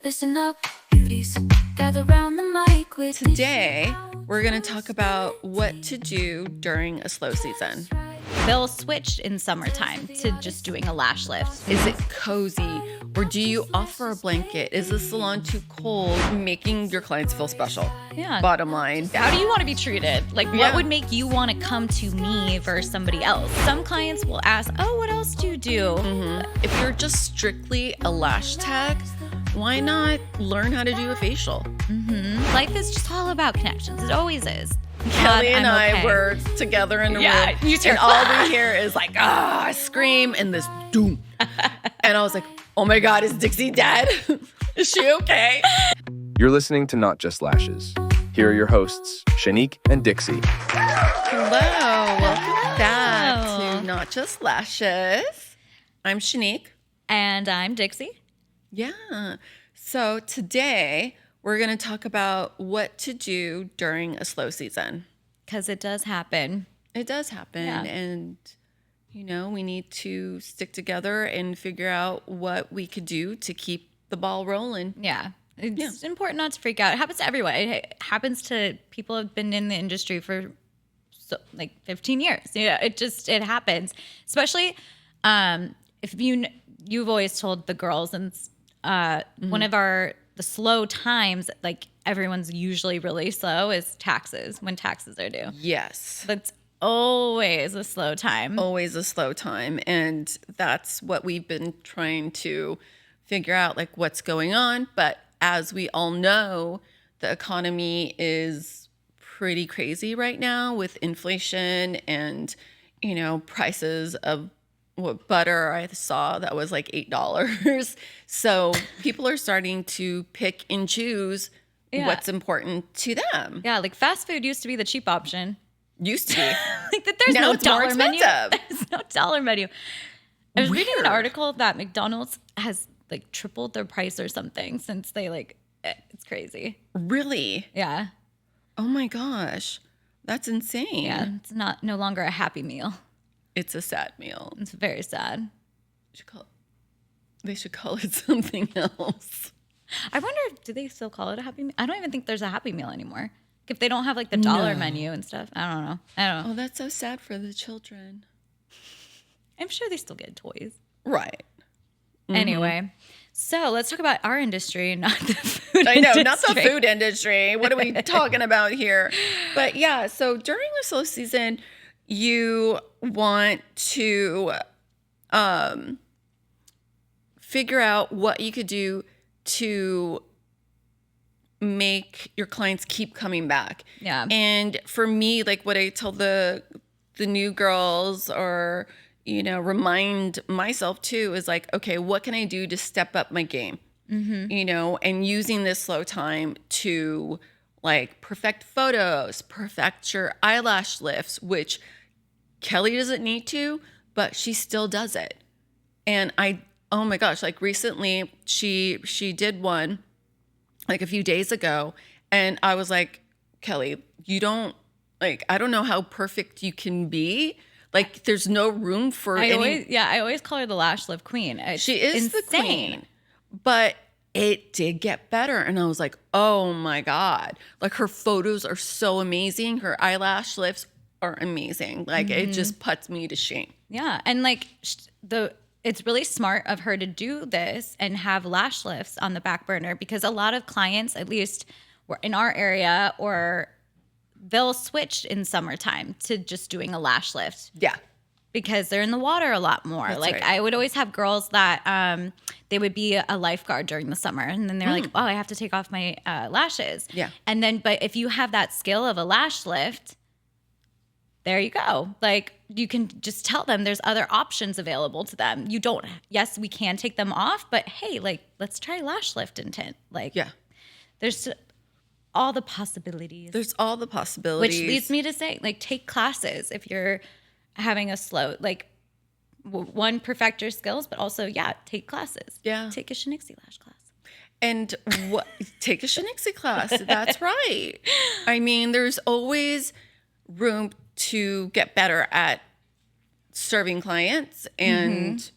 Listen up, please. Gather round the mic with me. Today, we're going to talk about what to do during a slow season. They'll switch in summertime to just doing a lash lift. Is it cozy, or do you offer a blanket? Is the salon too cold? Making your clients feel special. Yeah. Bottom line. How do you want to be treated? Like, what would make you want to come to me versus somebody else? Some clients will ask, oh, what else do you do? If you're just strictly a lash tech, why not learn how to do a facial? Life is just all about connections. It always is. Kelly and I'm I okay. were together in the Yeah, room. you too. And all we hear is like, I scream and this doom. And I was like, oh my God, is Dixie dead? Is she okay? You're listening to Not Just Lashes. Here are your hosts, Shannique and Dixie. Hello, welcome back Hello. to Not Just Lashes. I'm Shannique. And I'm Dixie. Yeah. So today we're going to talk about what to do during a slow season. Because it does happen. It does happen. Yeah. And, we need to stick together and figure out what we could do to keep the ball rolling. Yeah. It's important not to freak out. It happens to everyone. It happens to people who have been in the industry for 15 years. It happens. Especially if you've always told the girls, and one of the slow times, like everyone's usually really slow, is taxes, when taxes are due. Yes. That's always a slow time. Always a slow time. And that's what we've been trying to figure out, like what's going on. But as we all know, the economy is pretty crazy right now with inflation and, prices of what butter I saw that was like $8. So people are starting to pick and choose what's important to them. Yeah, like fast food used to be the cheap option. Used to be. Like that there's Now no it's more dollar menu. expensive. There's no dollar menu. I was reading an Weird. article that McDonald's has like tripled their price or something since it's crazy. Really? Yeah. Oh my gosh. That's insane. Yeah. It's no longer a happy meal. It's a sad meal. It's very sad. They should call it something else. I wonder, do they still call it a happy meal? I don't even think there's a happy meal anymore. If they don't have like the dollar menu and stuff. I don't know. Oh, that's so sad for the children. I'm sure they still get toys. Right. Anyway, so let's talk about our industry, not the food industry. I know, not the food industry. What are we talking about here? But yeah, so during the slow season, you want to figure out what you could do to make your clients keep coming back. Yeah. And for me, like what I tell the new girls or, remind myself too is like, okay, what can I do to step up my game? And using this slow time to like perfect photos, perfect your eyelash lifts, which Kelly doesn't need to, but she still does it. And oh my gosh, like recently she did one like a few days ago. And I was like, Kelly, I don't know how perfect you can be. Like there's no room for I always call her the lash lift queen. She is the insane. queen. But it did get better. And I was like, oh my God. Like her photos are so amazing. Her eyelash lifts are amazing. Like it just puts me to shame. Yeah. And like it's really smart of her to do this and have lash lifts on the back burner, because a lot of clients, at least in our area, or they'll switch in summertime to just doing a lash lift. Yeah. Because they're in the water a lot more. That's like right. I would always have girls that they would be a lifeguard during the summer, and then they're like, oh, I have to take off my lashes. Yeah. And then, but if you have that skill of a lash lift, there you go. Like you can just tell them there's other options available to them. Yes, we can take them off, but hey, like let's try lash lift and tint. Like there's all the possibilities. There's all the possibilities. Which leads me to say, like, take classes if you're having a slow, like, one, perfect your skills, but also, take classes. Yeah. Take a Shannique lash class. And take a Shannique class. That's right. I mean, there's always room to get better at serving clients and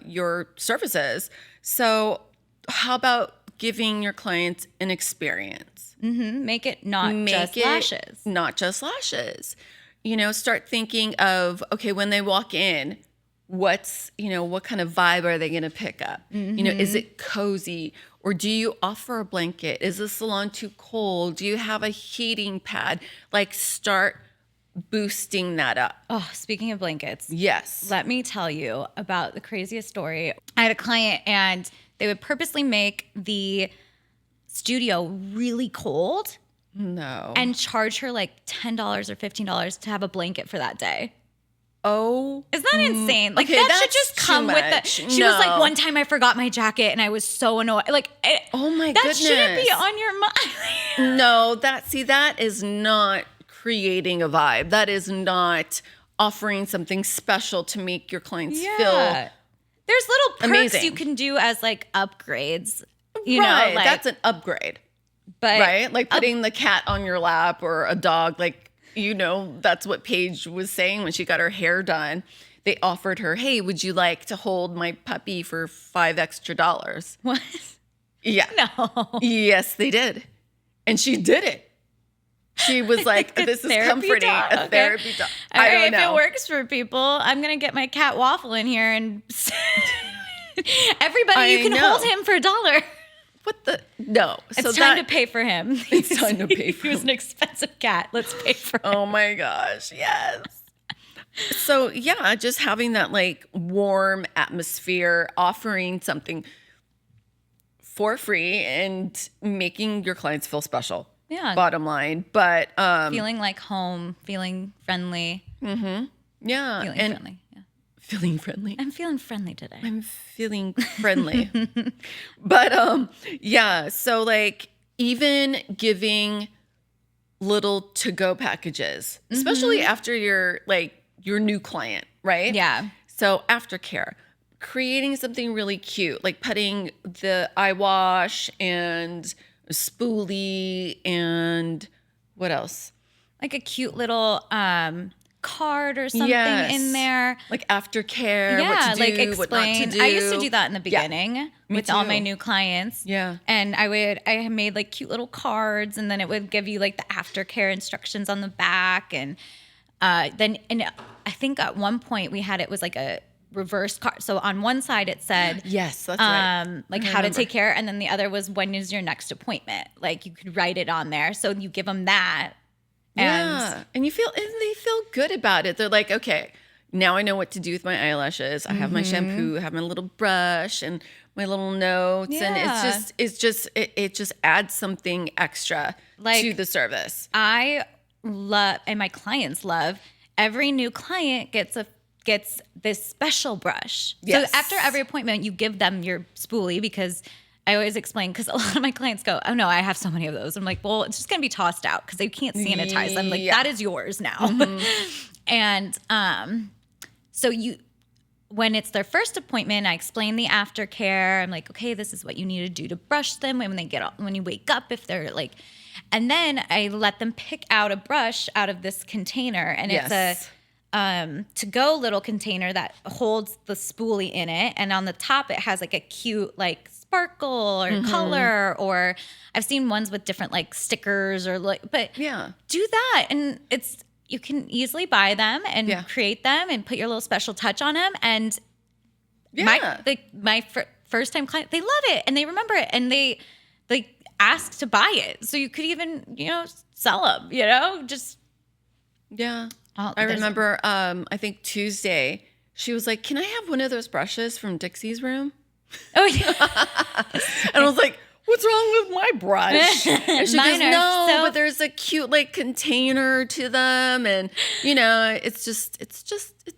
your services. So how about giving your clients an experience? Make it not just lashes. Not just lashes. Start thinking of, okay, when they walk in, what kind of vibe are they going to pick up? Is it cozy? Or do you offer a blanket? Is the salon too cold? Do you have a heating pad? Like, start boosting that up. Oh, speaking of blankets. Yes. Let me tell you about the craziest story. I had a client and they would purposely make the studio really cold. No. And charge her like $10 or $15 to have a blanket for that day. Oh. Isn't that insane? Like, okay, that should that's just come too with the. much. She was like, one time I forgot my jacket and I was so annoyed. Like, oh my that goodness. shouldn't be on your mind. No, that is not creating a vibe. That is not offering something special to make your clients feel There's little perks amazing. you can do as like upgrades. Right, like, that's an upgrade. but Right? Like putting the cat on your lap or a dog. Like, that's what Paige was saying when she got her hair done. They offered her, hey, would you like to hold my puppy for $5 extra? What? Yeah. No. Yes, they did. And she did it. She was like, this is comforting. Dog. A therapy dog. All I don't right, know. if it works for people, I'm going to get my cat Waffle in here and everybody, you can hold him for $1. What the? No. It's time to pay for him. It's time to pay for He was him. an expensive cat. Let's pay for him. Oh my gosh. Yes. So yeah, just having that like warm atmosphere, offering something for free and making your clients feel special. Yeah. Bottom line. But Feeling like home, feeling friendly. yeah. Feeling and friendly. Yeah. feeling friendly. I'm feeling friendly today. I'm feeling friendly. But yeah, so like even giving little to-go packages, especially after your new client, right? Yeah. So aftercare, creating something really cute, like putting the eye wash and a spoolie and what else? Like a cute little card or something Yes. in there. Like aftercare, Yeah, what to do, like what not to explain. do. I used to do that in the beginning with all too. my new clients. Yeah. And I made like cute little cards, and then it would give you like the aftercare instructions on the back, and then I think at one point it was like a reverse card. So on one side it said, Yes, that's right. like how to take care, and then the other was when is your next appointment. Like you could write it on there, so you give them that. Yeah. And they feel good about it. They're like, okay, now I know what to do with my eyelashes. I have my shampoo, I have my little brush and my little notes. Yeah. And it just adds something extra to the service. I love, and my clients love, every new client gets this special brush. Yes. So after every appointment, you give them your spoolie, because I always explain, because a lot of my clients go, oh no, I have so many of those. I'm like, well, it's just going to be tossed out because they can't sanitize them. Like, that is yours now. And so when it's their first appointment, I explain the aftercare. I'm like, okay, this is what you need to do to brush them when you wake up, if they're like, and then I let them pick out a brush out of this container, and it's a to-go little container that holds the spoolie in it, and on the top it has like a cute like sparkle or color, or I've seen ones with different like stickers or but Yeah. do that, and you can easily buy them and create them and put your little special touch on them. And my first time client, they love it and they remember it, and they ask to buy it. So you could even, sell them, just. Yeah. Oh, I remember, I think Tuesday, she was like, can I have one of those brushes from Dixie's room? Oh, yeah. And I was like, what's wrong with my brush? And she Mine goes, are no, so- but there's a cute like container to them. And, it's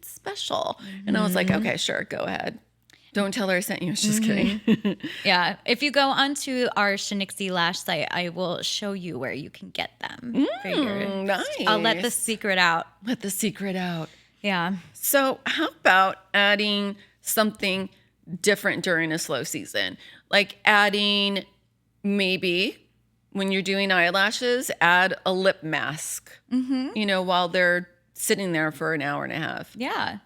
special. And I was like, okay, sure, go ahead. Don't tell her I sent you. I was just kidding. Yeah. If you go onto our Shannique Lash site, I will show you where you can get them. Nice. I'll let the secret out. Let the secret out. Yeah. So how about adding something different during a slow season? Like adding, maybe when you're doing eyelashes, add a lip mask, while they're sitting there for an hour and a half. Yeah.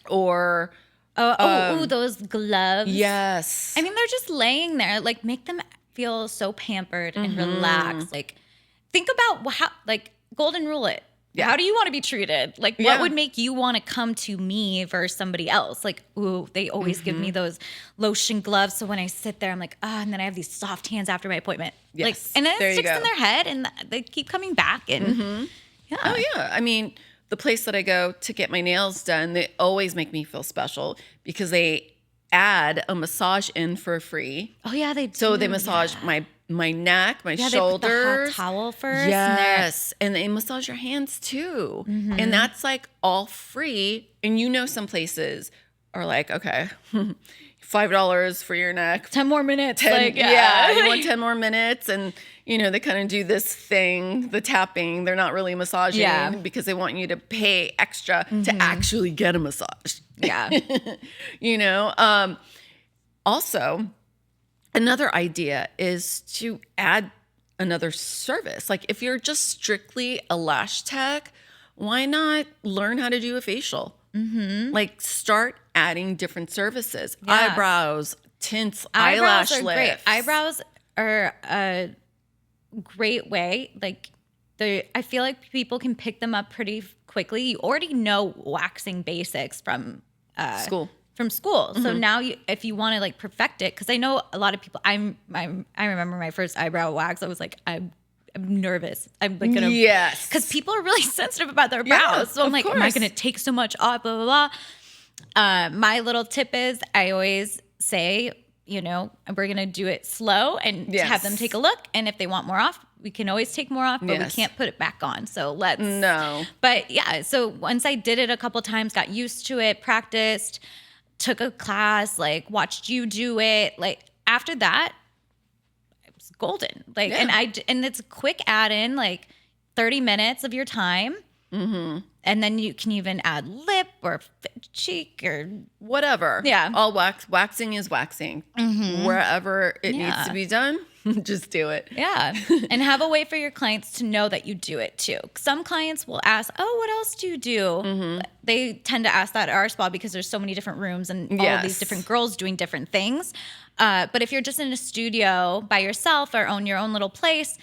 Or Those gloves. Yes. I mean, they're just laying there. Like, make them feel so pampered and relaxed. Like, think about how, like, golden rule it. Yeah. How do you want to be treated? Like, Yeah. what would make you want to come to me versus somebody else? Like, ooh, they always give me those lotion gloves. So when I sit there, I'm like, and then I have these soft hands after my appointment. Yes. Like, and then There it you sticks in go. their head and they keep coming back. And yeah. Oh, yeah. I mean, the place that I go to get my nails done, they always make me feel special because they add a massage in for free. Oh, yeah, they do. So they massage my neck, my Yeah, shoulders. they put the hot towel first. Yes. And they massage your hands too. And that's like all free. And you know, some places are like, okay, $5 for your neck. 10 more minutes. 10, like, you want 10 more minutes. And, you know, they kind of do this thing, the tapping. They're not really massaging because they want you to pay extra to actually get a massage. Yeah. You know, also, another idea is to add another service. Like, if you're just strictly a lash tech, why not learn how to do a facial? Like, start adding different services. Yeah. Eyebrows, tints, Eyebrows eyelash are great. lifts. Eyebrows are a great way. Like, I feel like people can pick them up pretty quickly. You already know waxing basics from School. So now if you want to like perfect it, because I know a lot of people, I remember my first eyebrow wax. I was like, I'm nervous. I'm like gonna, Yes. because people are really sensitive about their Yeah, brows. So I'm of like, am I course. gonna take so much off? Blah blah blah. My little tip is, I always say, you know, we're gonna do it slow and Yes. have them take a look. And if they want more off, we can always take more off, but Yes. we can't put it back on. So let's. No. But yeah, so once I did it a couple times, got used to it, practiced, took a class, like watched you do it. Like after that, it was golden. Like, Yeah. and it's a quick add in, like 30 minutes of your time. And then you can even add lip or cheek or Whatever. Yeah. All waxing is waxing. Wherever it needs Yeah. to be done, just do it. yeah. And have a way for your clients to know that you do it too. Some clients will ask, oh, what else do you do? They tend to ask that at our spa because there's so many different rooms and all of these Yes. different girls doing different things. But if you're just in a studio by yourself or own your own little place,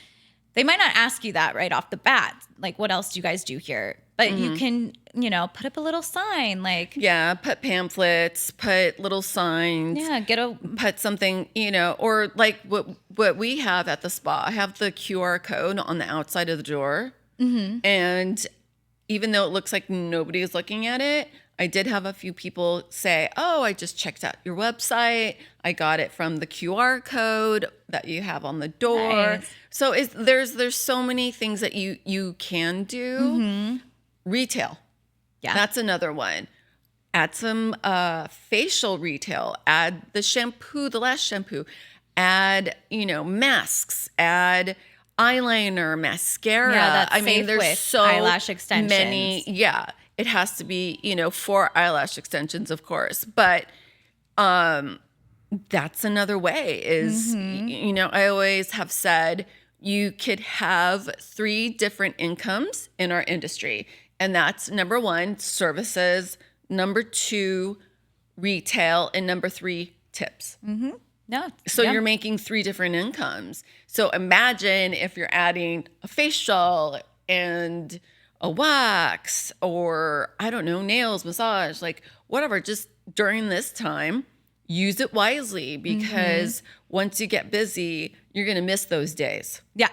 they might not ask you that right off the bat. Like, what else do you guys do here? But you can, you know, put up a little sign like, Yeah, put pamphlets, put little signs. yeah, get a, Put something, you know, or like what we have at the spa. I have the QR code on the outside of the door. And even though it looks like nobody is looking at it, I did have a few people say, oh, I just checked out your website. I got it from the QR code that you have on the door. Nice. So there's so many things that you can do. Retail. yeah. That's another one. Add some facial retail. Add the shampoo, the lash shampoo. Add, you know, masks. Add eyeliner, mascara. Yeah, that's I mean, safe there's with so eyelash extensions. many. Yeah, it has to be, you know, 4 eyelash extensions, of course. But that's another way. Is you know, I always have said you could have 3 different incomes in our industry. And that's number 1, services, number 2, retail, and number 3, tips. no. So yeah. you're making 3 different incomes. So imagine if you're adding a facial and a wax or, I don't know, nails, massage, like whatever, just during this time, use it wisely because once you get busy, you're going to miss those days. Yeah.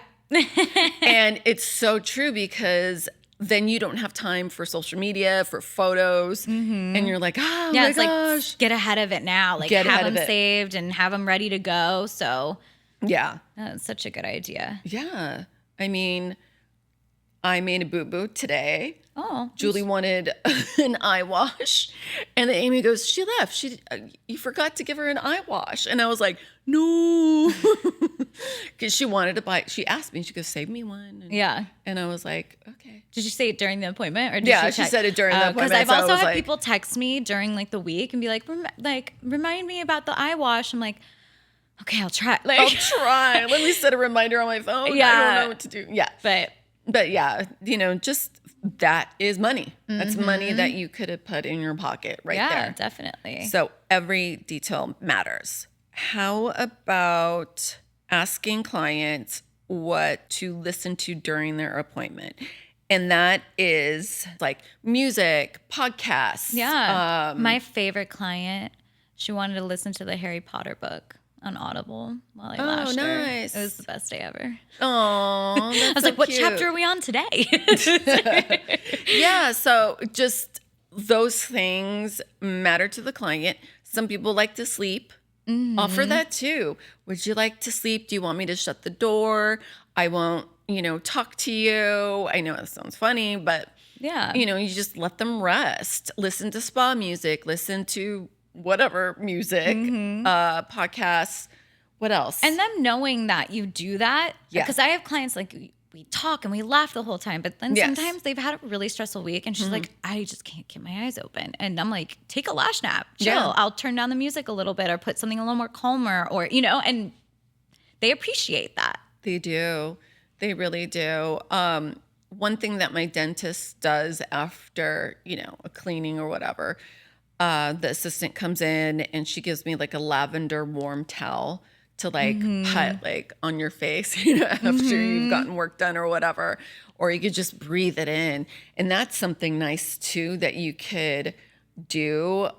And it's so true because then you don't have time for social media, for photos, and you're like, oh Yeah, my it's gosh. like get ahead of it now. Like Get have ahead of them it. saved and have them ready to go. So Yeah. that's such a good idea. Yeah. I mean, I made a boo-boo today. Oh, Julie wanted an eye wash. And then Amy goes, she left. You forgot to give her an eye wash. And I was like, no. Because she wanted to buy, she asked me, she goes, save me one. And, yeah. and I was like, okay. Did you say it during the appointment, or did Yeah, she she text? said it during the Because appointment, I've so I also was had like- people text me during like the week and be like, remind me about the eye wash. I'm like, okay, I'll try. Like, I'll try. Let me set a reminder on my phone. I Yeah. don't know what to do. Yeah. but But yeah, just that is money. That's money that you could have put in your pocket right there. Yeah, definitely. So every detail matters. How about asking clients what to listen to during their appointment? And that is like music, podcasts. Yeah. My favorite client, she wanted to listen to the Harry Potter book on Audible while I lashed her. Nice. It was the best day ever. Oh, I was like, what chapter are we on today? Yeah, so just those things matter to the client. Some people like to sleep. Offer that too. Would you like to sleep? Do you want me to shut the door? I won't, talk to you. I know it sounds funny, but Yeah. you just let them rest. Listen to spa music, listen to whatever music, podcasts. What else? And them knowing that you do that. Yeah. Because I have clients like we talk and we laugh the whole time, but then Yes. sometimes they've had a really stressful week and she's like, I just can't keep my eyes open. And I'm like, take a lash nap, chill. Yeah. I'll turn down the music a little bit or put something a little more calmer or, and they appreciate that. They do. They really do. One thing that my dentist does after, a cleaning or whatever, the assistant comes in and she gives me like a lavender warm towel to put like on your face, after you've gotten work done or whatever, or you could just breathe it in. And that's something nice too that you could do,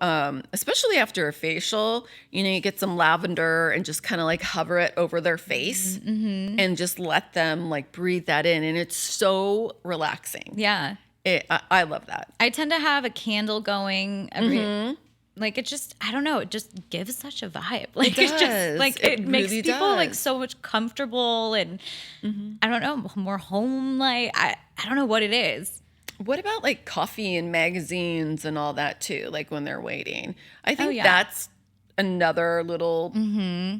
especially after a facial. You get some lavender and just kind of like hover it over their face and just let them like breathe that in. And it's so relaxing. Yeah. I love that. I tend to have a candle going every like it just I don't know, it just gives such a vibe. Like It it's just does. like It it makes really people like does. so much comfortable and I don't know, more home like I don't know what it is. What about like coffee and magazines and all that too? Like when they're waiting, I think yeah. that's another little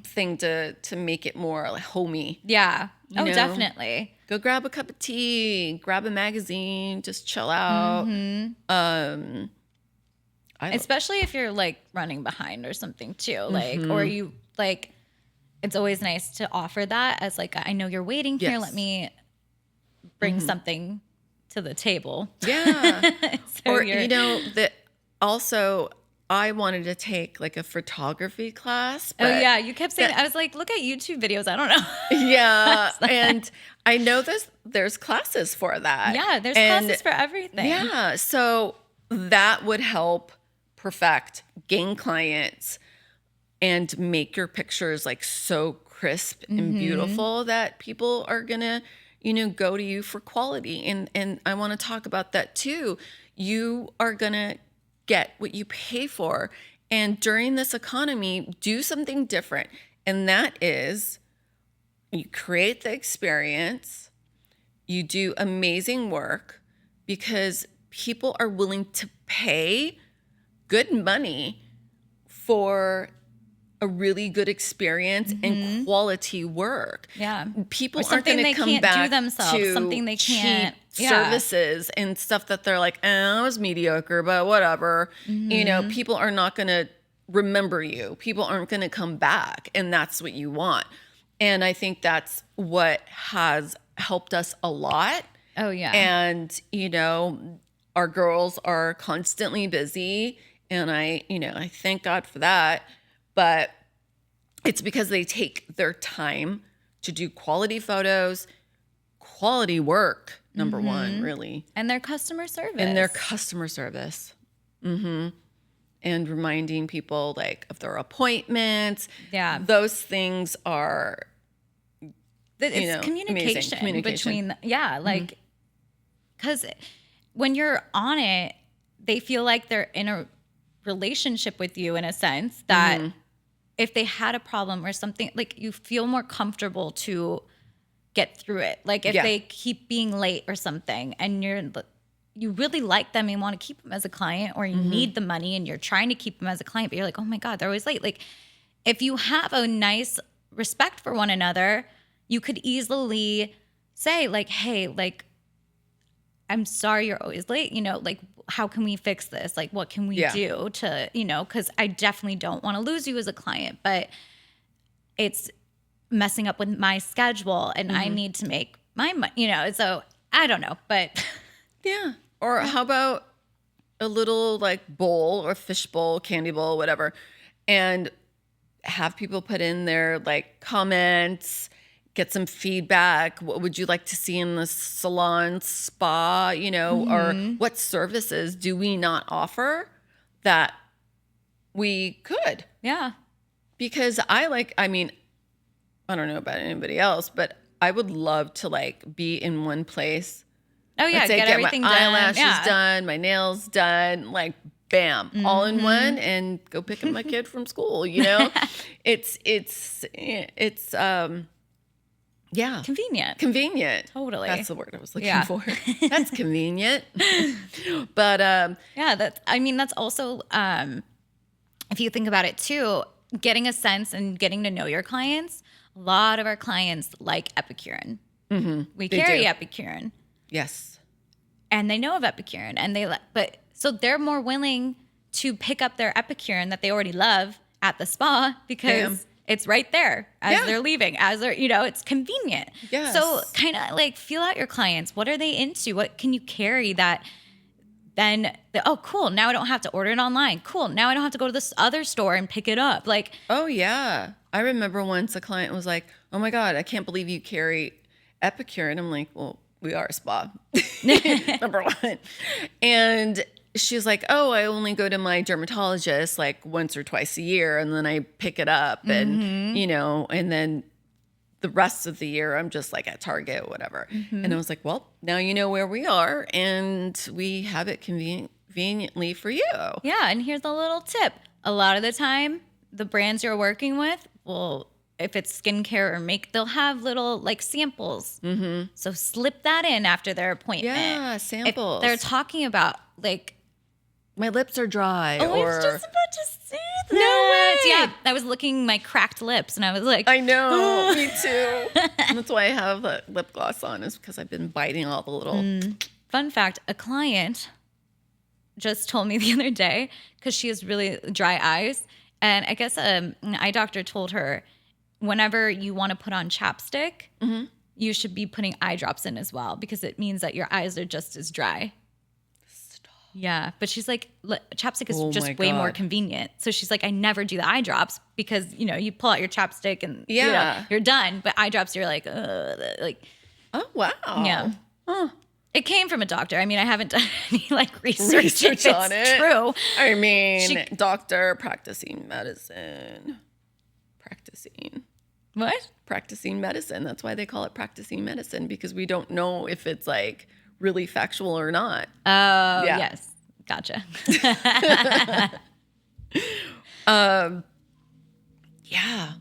thing to make it more like homey. Yeah. Oh, know? definitely. Go grab a cup of tea, grab a magazine, just chill out. Especially if you're like running behind or something too, like or you like it's always nice to offer that as like I know you're waiting here, Yes. let me bring something to the table. Yeah. So Or you're- that also I wanted to take like a photography class. Oh but yeah, you kept saying I was like, look at YouTube videos. I don't know. Yeah, and I know there's classes for that. Yeah, there's And classes for everything. Yeah, so that would help perfect, gain clients, and make your pictures like so crisp and beautiful that people are gonna, go to you for quality. And I want to talk about that too. You are gonna get what you pay for. And during this economy, do something different. And that is you create the experience, you do amazing work because people are willing to pay good money for a really good experience and quality work. Yeah. People Or aren't something going they to come can't do back themselves, to something they can't- cheap yeah. services and stuff that they're like, oh, it was mediocre, but whatever. People are not going to remember you. People aren't going to come back, and that's what you want. And I think that's what has helped us a lot. Oh yeah. And, our girls are constantly busy, and I thank God for that. But it's because they take their time to do quality photos, quality work, number one, really. And their customer service. And their customer service. And reminding people like of their appointments. Yeah. Those things are It's communication, Communication. between, like, because when you're on it, they feel like they're in a relationship with you in a sense that if they had a problem or something, like you feel more comfortable to get through it. Like if Yeah. they keep being late or something and you really like them and want to keep them as a client or you need the money and you're trying to keep them as a client, but you're like, oh my God, they're always late. Like if you have a nice respect for one another, you could easily say like, hey, like, I'm sorry you're always late, like, how can we fix this? Like, what can we do to, because I definitely don't want to lose you as a client, but it's messing up with my schedule and I need to make my money, so I don't know, but Yeah. Or how about a little like bowl or fish bowl, candy bowl, whatever, and have people put in their like comments, get some feedback. What would you like to see in the salon, spa, or what services do we not offer that we could? yeah. Because I mean, I don't know about anybody else, but I would love to like be in one place. Oh yeah, Let's say get everything my done. eyelashes done, my nails done, like bam, all in one, and go pick up my kid from school. It's yeah, Convenient. Totally. That's the word I was looking for. That's convenient. But Yeah, that's also if you think about it too, getting a sense and getting to know your clients. A lot of our clients like Epicurean. We carry Epicurean. yes, And they know of Epicurean, and so they're more willing to pick up their Epicurean that they already love at the spa because it's right there as they're leaving, it's convenient. Yes. So kind of like feel out your clients. What are they into? What can you carry that then, oh, cool. Now I don't have to order it online. Cool. Now I don't have to go to this other store and pick it up. Like, oh yeah. I remember once a client was like, "Oh my God, I can't believe you carry Epicure," and I'm like, "Well, we are a spa, number one." And she's like, "Oh, I only go to my dermatologist like once or twice a year, and then I pick it up, and and then the rest of the year I'm just like at Target, whatever." And I was like, "Well, now you know where we are, and we have it conveniently for you." yeah. And here's a little tip. A lot of the time, the brands you're working with will, if it's skincare or they'll have little like samples. So slip that in after their appointment. Yeah, samples. If they're talking about like, My lips are dry. oh, I or was just about to say that. way. Yeah, I was licking my cracked lips, and I was like, I know, me too. That's why I have lip gloss on, is because I've been biting all the little. Fun fact, a client just told me the other day, because she has really dry eyes, and I guess an eye doctor told her, whenever you want to put on chapstick, you should be putting eye drops in as well, because it means that your eyes are just as dry. Stop. Yeah, but she's like, chapstick is Oh just my way more God. convenient. So she's like, I never do the eye drops because, you pull out your chapstick and Yeah. you're done. But eye drops, you're like, like, Oh wow. yeah. Huh. It came from a doctor. I mean, I haven't done any like research if On it's it. true. I mean, doctor practicing medicine. Practicing medicine. That's why they call it practicing medicine, because we don't know if it's like really factual or not. Oh, Yeah. yes. Gotcha. Yeah.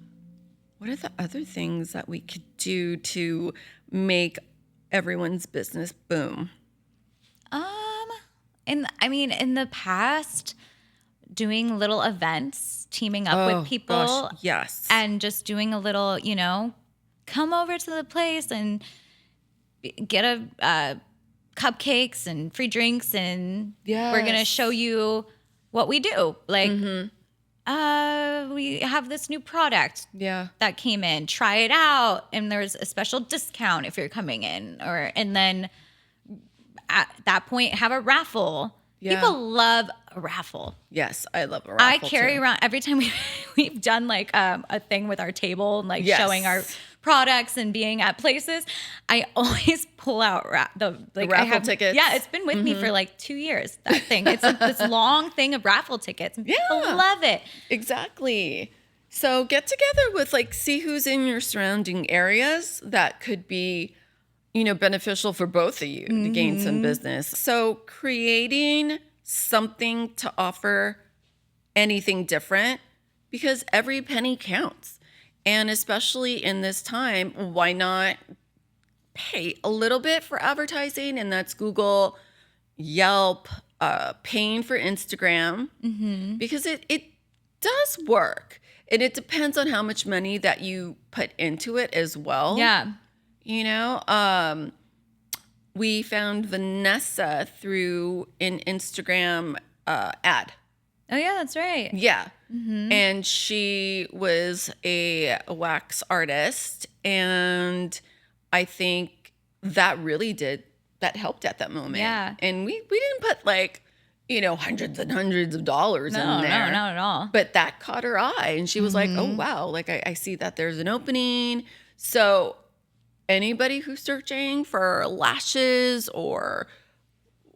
What are the other things that we could do to make everyone's business boom? In the past, doing little events, teaming up with people, Gosh, yes. and just doing a little, come over to the place and get a cupcakes and free drinks, and we're gonna Yes. show you what we do. Like, we have this new product Yeah. that came in. Try it out, and there's a special discount if you're coming in. And then at that point, have a raffle. Yeah. People love a raffle. Yes, I love a I raffle carry too. around every time we've done like a thing with our table and like Yes. showing our products and being at places. I always pull out the raffle tickets. Yeah, it's been with me for like 2 years. That thing. It's this long thing of raffle tickets. And people Yeah. love it. Exactly. So get together with see who's in your surrounding areas that could be, beneficial for both of you to gain some business. So creating something to offer anything different, because every penny counts. And especially in this time, why not pay a little bit for advertising? And that's Google, Yelp, paying for Instagram, because it does work. And it depends on how much money that you put into it as well. Yeah. We found Vanessa through an Instagram ad. Oh yeah, that's right. Yeah. And she was a wax artist. And I think that really did that helped at that moment. Yeah. And we didn't put like, hundreds and hundreds of dollars in there. No, not at all. But that caught her eye, and she was like, oh, wow, like I see that there's an opening. So anybody who's searching for lashes or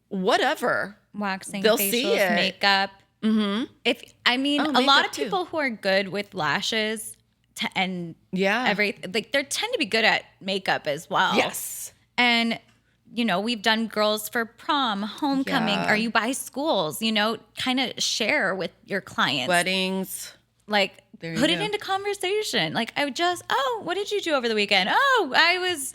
whatever, Waxing, they'll see facials, it. Makeup. A lot makeup of too. people who are good with lashes and Yeah. everything, like they tend to be good at makeup as well. Yes. And we've done girls for prom, homecoming, Yeah. or you buy schools, kind of share with your clients. Weddings. Like, There you put it go. into conversation. Like, what did you do over the weekend? Oh, I was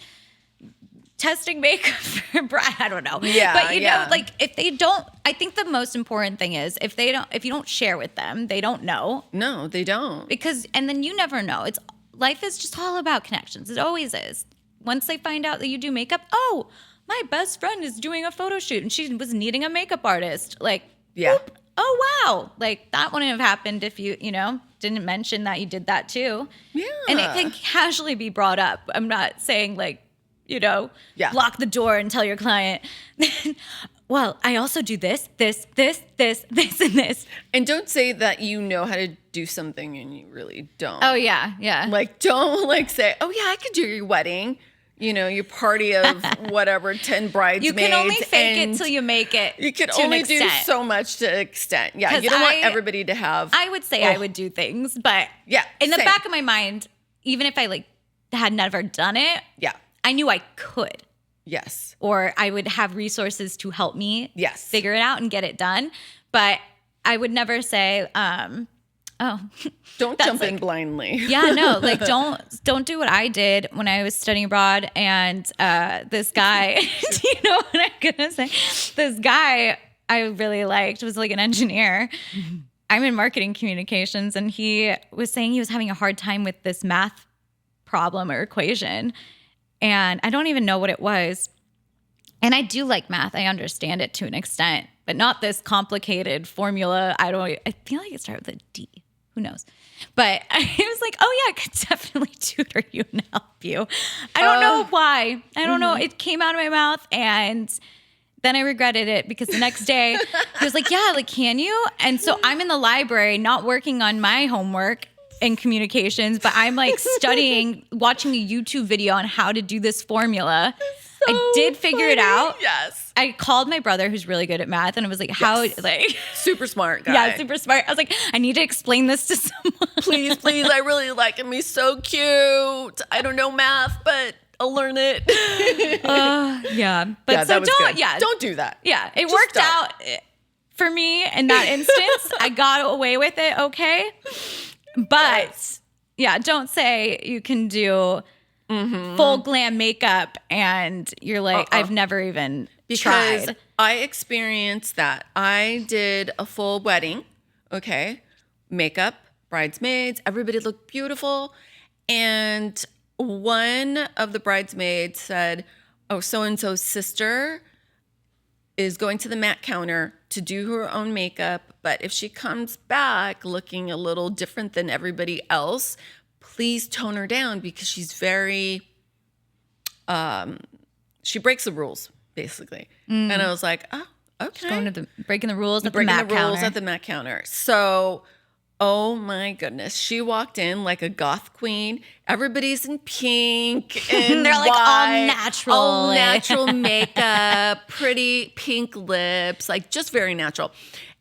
testing makeup for Brad. I don't know. Yeah, But, yeah. like, if they don't, I think the most important thing is if you don't share with them, they don't know. No, they don't. And then you never know. Life is just all about connections. It always is. Once they find out that you do makeup, oh, my best friend is doing a photo shoot and she was needing a makeup artist. Like, Yeah. whoop, oh, wow. Like, that wouldn't have happened if you, didn't mention that you did that too. Yeah. And it can casually be brought up. I'm not saying like, Yeah. lock the door and tell your client, well, I also do this, and this. And don't say that you know how to do something and you really don't. Oh, yeah, yeah. Like, don't like say, oh yeah, I could do your wedding. Your party of whatever, 10 bridesmaids. You can only fake it and till you make it. You can to an only do extent. so much to extent. Yeah, 'Cause you don't want I- everybody to have. I would say I would do things, but Yeah, in the same. back of my mind, even if I like had never done it, Yeah. I knew I could, Yes. or I would have resources to help me Yes. figure it out and get it done. But I would never say, oh, Don't That's jump in like- blindly. yeah, no, like don't do what I did when I was studying abroad. And this guy, do you know what I'm gonna say? This guy I really liked was like an engineer. I'm in marketing communications, and he was saying he was having a hard time with this math problem or equation, and I don't even know what it was. And I do like math; I understand it to an extent, but not this complicated formula. I feel like it started with a D. Who knows? But I was like, oh yeah, I could definitely tutor you and help you. I don't know why. I don't know. It came out of my mouth, and then I regretted it because the next day he was like, yeah, like, can you? And so I'm in the library not working on my homework in communications, but I'm like studying, watching a YouTube video on how to do this formula. I did figure it out. Yes. I called my brother who's really good at math, and I was like, how, like, Super smart guy. yeah, super smart. I was like, I need to explain this to someone. Please, I really like him. He's so cute. I don't know math, but I'll learn it. Yeah. But yeah, so that was don't, good. yeah. Don't do that. Yeah. It Just worked don't. out for me in that instance. I got away with it. Okay. But yeah, don't say you can do full glam makeup and you're like, I've never even Because tried. I experienced that. I did a full wedding, okay? Makeup, bridesmaids, everybody looked beautiful. And one of the bridesmaids said, oh, so-and-so's sister is going to the mat counter to do her own makeup. But if she comes back looking a little different than everybody else, please tone her down because she's very, she breaks the rules, basically. And I was like, oh, okay. Going to breaking the rules at the Breaking mat the rules counter. at the mat counter. So, oh my goodness, she walked in like a goth queen. Everybody's in pink and They're like white, all all natural makeup, pretty pink lips, like just very natural.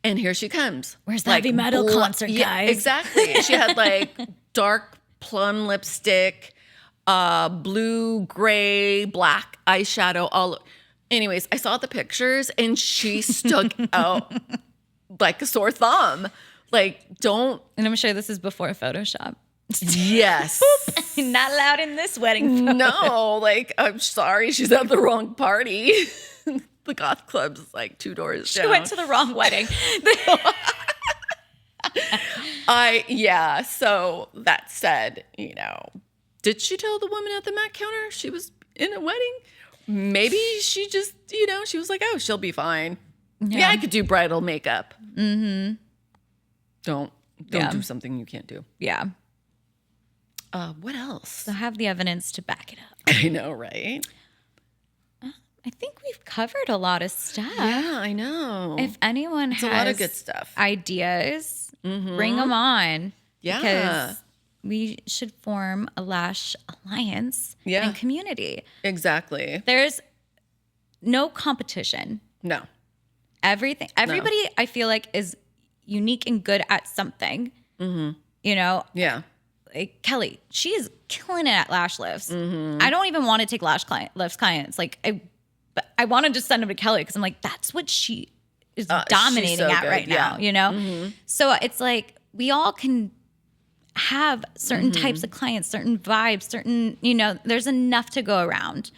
And here she comes. Where's the like heavy metal concert, yeah, guys? exactly. She had like dark plum lipstick, blue, gray, black eyeshadow. Anyways, I saw the pictures and she stuck out like a sore thumb. Like, don't. And I'm sure this is before Photoshop. Yes. Not allowed in this wedding photo. No, like, I'm sorry, she's at the wrong party. The goth club's like 2 doors She down. went to the wrong wedding. So that said, did she tell the woman at the mat counter she was in a wedding? Maybe she just, she was like, oh, she'll be fine. Yeah, I could do bridal makeup. Mm-hmm. Don't do something you can't do. Yeah. What else? So have the evidence to back it up. I know, right? I I think we've covered a lot of stuff. Yeah, I know. If anyone It's has a lot of good stuff. ideas, bring them on. Yeah. Because we should form a Lash alliance and community. Exactly. There's no competition. No. Everybody I feel like is unique and good at something. You know? Yeah. Like Kelly, she is killing it at Lash Lifts. I don't even want to take Lash Lifts clients. Like I want to just send them to Kelly because I'm like, that's what she is dominating so at good. right now, you know? So it's like we all can have certain types of clients, certain vibes, certain, you know, there's enough to go around.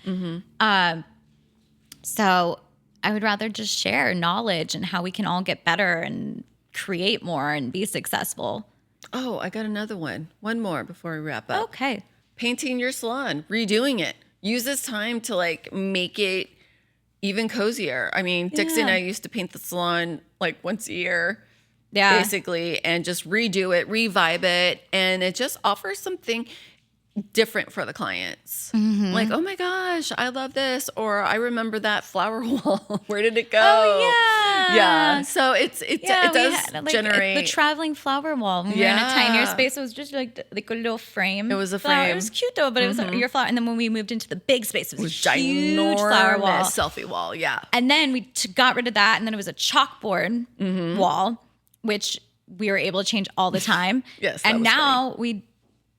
So I would rather just share knowledge and how we can all get better and create more and be successful. Oh, I got another one. One more before we wrap up. Okay. Painting your salon, redoing it. Use this time to like make it even cozier. I mean, Dixie and I used to paint the salon like once a year, basically, and just redo it, revive it, and it just offers something different for the clients. Like, oh my gosh, I love this, or I remember that flower wall. Where did it go? Oh yeah, yeah. So it does generate the traveling flower wall. We were in a tinier space. It was just like a little frame. It was a flower. frame. It was cute though, but it was your flower. And then when we moved into the big space, it was a huge flower wall, selfie wall. Yeah. And then we got rid of that, and then it was a chalkboard wall, which we were able to change all the time. Yes. And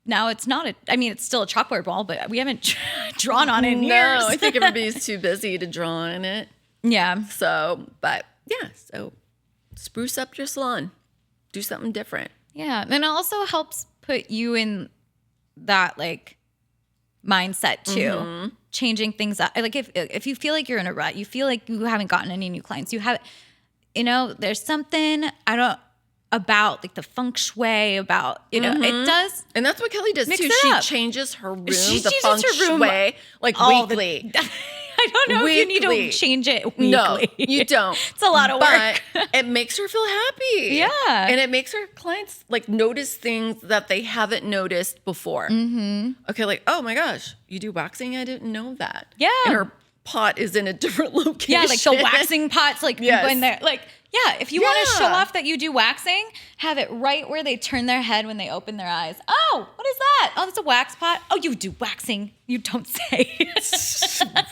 now it's not it's still a chalkboard wall, but we haven't drawn on it in years. No, I think everybody's too busy to draw on it. Yeah. So spruce up your salon. Do something different. Yeah. And it also helps put you in that like mindset too. Changing things up. Like if you feel like you're in a rut, you feel like you haven't gotten any new clients, there's something about like the feng shui, about, it does. And that's what Kelly does too. She changes her room, the feng shui, like weekly. I don't know if you need to change it weekly. No, you don't. It's a lot of work. But it makes her feel happy. Yeah. And it makes her clients like notice things that they haven't noticed before. Okay, like, oh my gosh, you do waxing? I didn't know that. Yeah. And her pot is in a different location. Yeah, like the waxing pots, like when they're like, yeah, if you want to show off that you do waxing, have it right where they turn their head when they open their eyes. Oh, what is that? Oh, that's a wax pot. Oh, you do waxing. You don't say.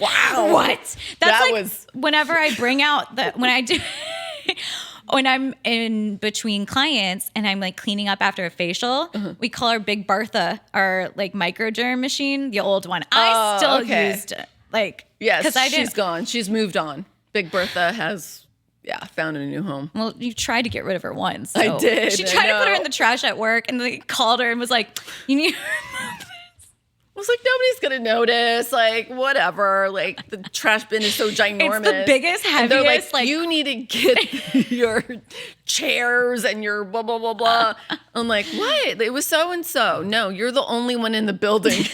Wow. What? That's whenever I bring out when I'm in between clients and I'm like cleaning up after a facial, we call our Big Bertha our like microderm machine, the old one. I still used it. Like, yes, she's gone. She's moved on. Big Bertha has found a new home. Well, you tried to get rid of her once. So. I did. She tried to put her in the trash at work, and they called her and was like, "You need to remove this." I was like, nobody's gonna notice. Like, whatever. Like, the trash bin is so ginormous. It's the biggest, heaviest. And they're like, you need to get your chairs and your blah blah blah blah. I'm like, what? It was so and so. No, you're the only one in the building.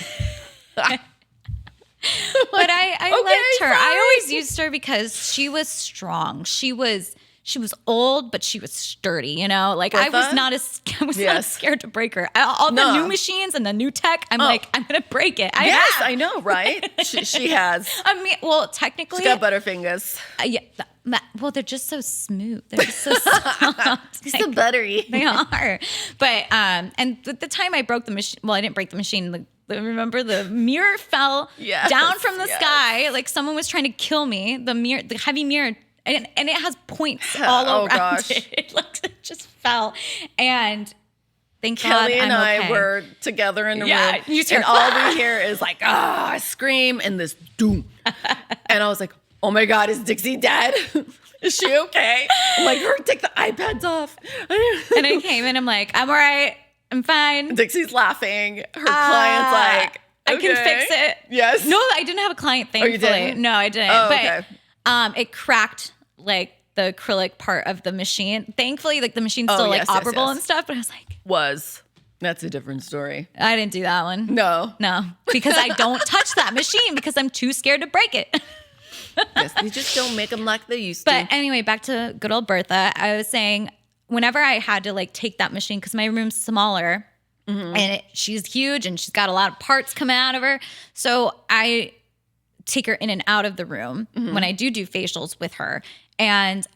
But I liked her. Fine. I always used her because she was strong. She was old, but she was sturdy. Like Bertha? I was not scared to break her. All the new machines and the new tech, I'm like, I'm gonna break it. I know, right? she has. Well, technically, she's got butterfingers. Well, they're just so smooth. They're just so soft. They're so buttery. They are. But and at the time I broke the machine. Well, I didn't break the machine. Remember the mirror fell down from the sky. Like someone was trying to kill me. The heavy mirror, and it has points all around it. It just fell. And thank Kelly God and I'm okay. I were together in the room. And all we hear is like, I scream and this doom. And I was like, oh my God, is Dixie dead? Is she okay? I'm like, take the iPads off. And I came in, I'm like, I'm all right. I'm fine. Dixie's laughing. Her client's like, okay. I can fix it. Yes. No, I didn't have a client, thankfully. Oh, you didn't? No, I didn't. Oh, but okay. It cracked like the acrylic part of the machine. Thankfully, like the machine's still operable and stuff. But I was like, that's a different story. I didn't do that one. No, because I don't touch that machine because I'm too scared to break it. Yes, they just don't make them like they used to. But anyway, back to good old Bertha. I was saying, whenever I had to like take that machine, because my room's smaller and she's huge and she's got a lot of parts coming out of her. So I take her in and out of the room when I do facials with her. And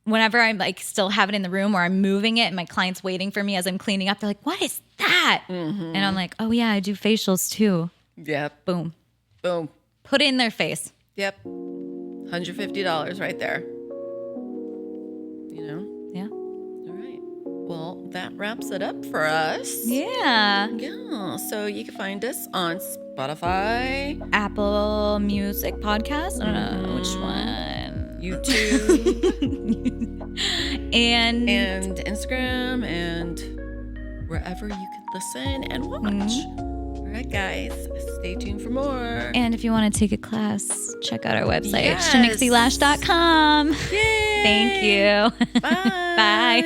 whenever I'm like still have it in the room or I'm moving it and my client's waiting for me as I'm cleaning up, they're like, what is that? And I'm like, oh yeah, I do facials too. Yep. Boom. Boom. Put it in their face. Yep. $150 right there. You know? Yeah. All right. Well, that wraps it up for us. Yeah. Yeah. So you can find us on Spotify, Apple Music Podcast. I don't know which one. YouTube, and Instagram, and wherever you can listen and watch. All right, guys. Stay tuned for more. And if you want to take a class, check out our website, Yes. ShanniqueandDixie.com. Yay! Thank you. Bye. Bye.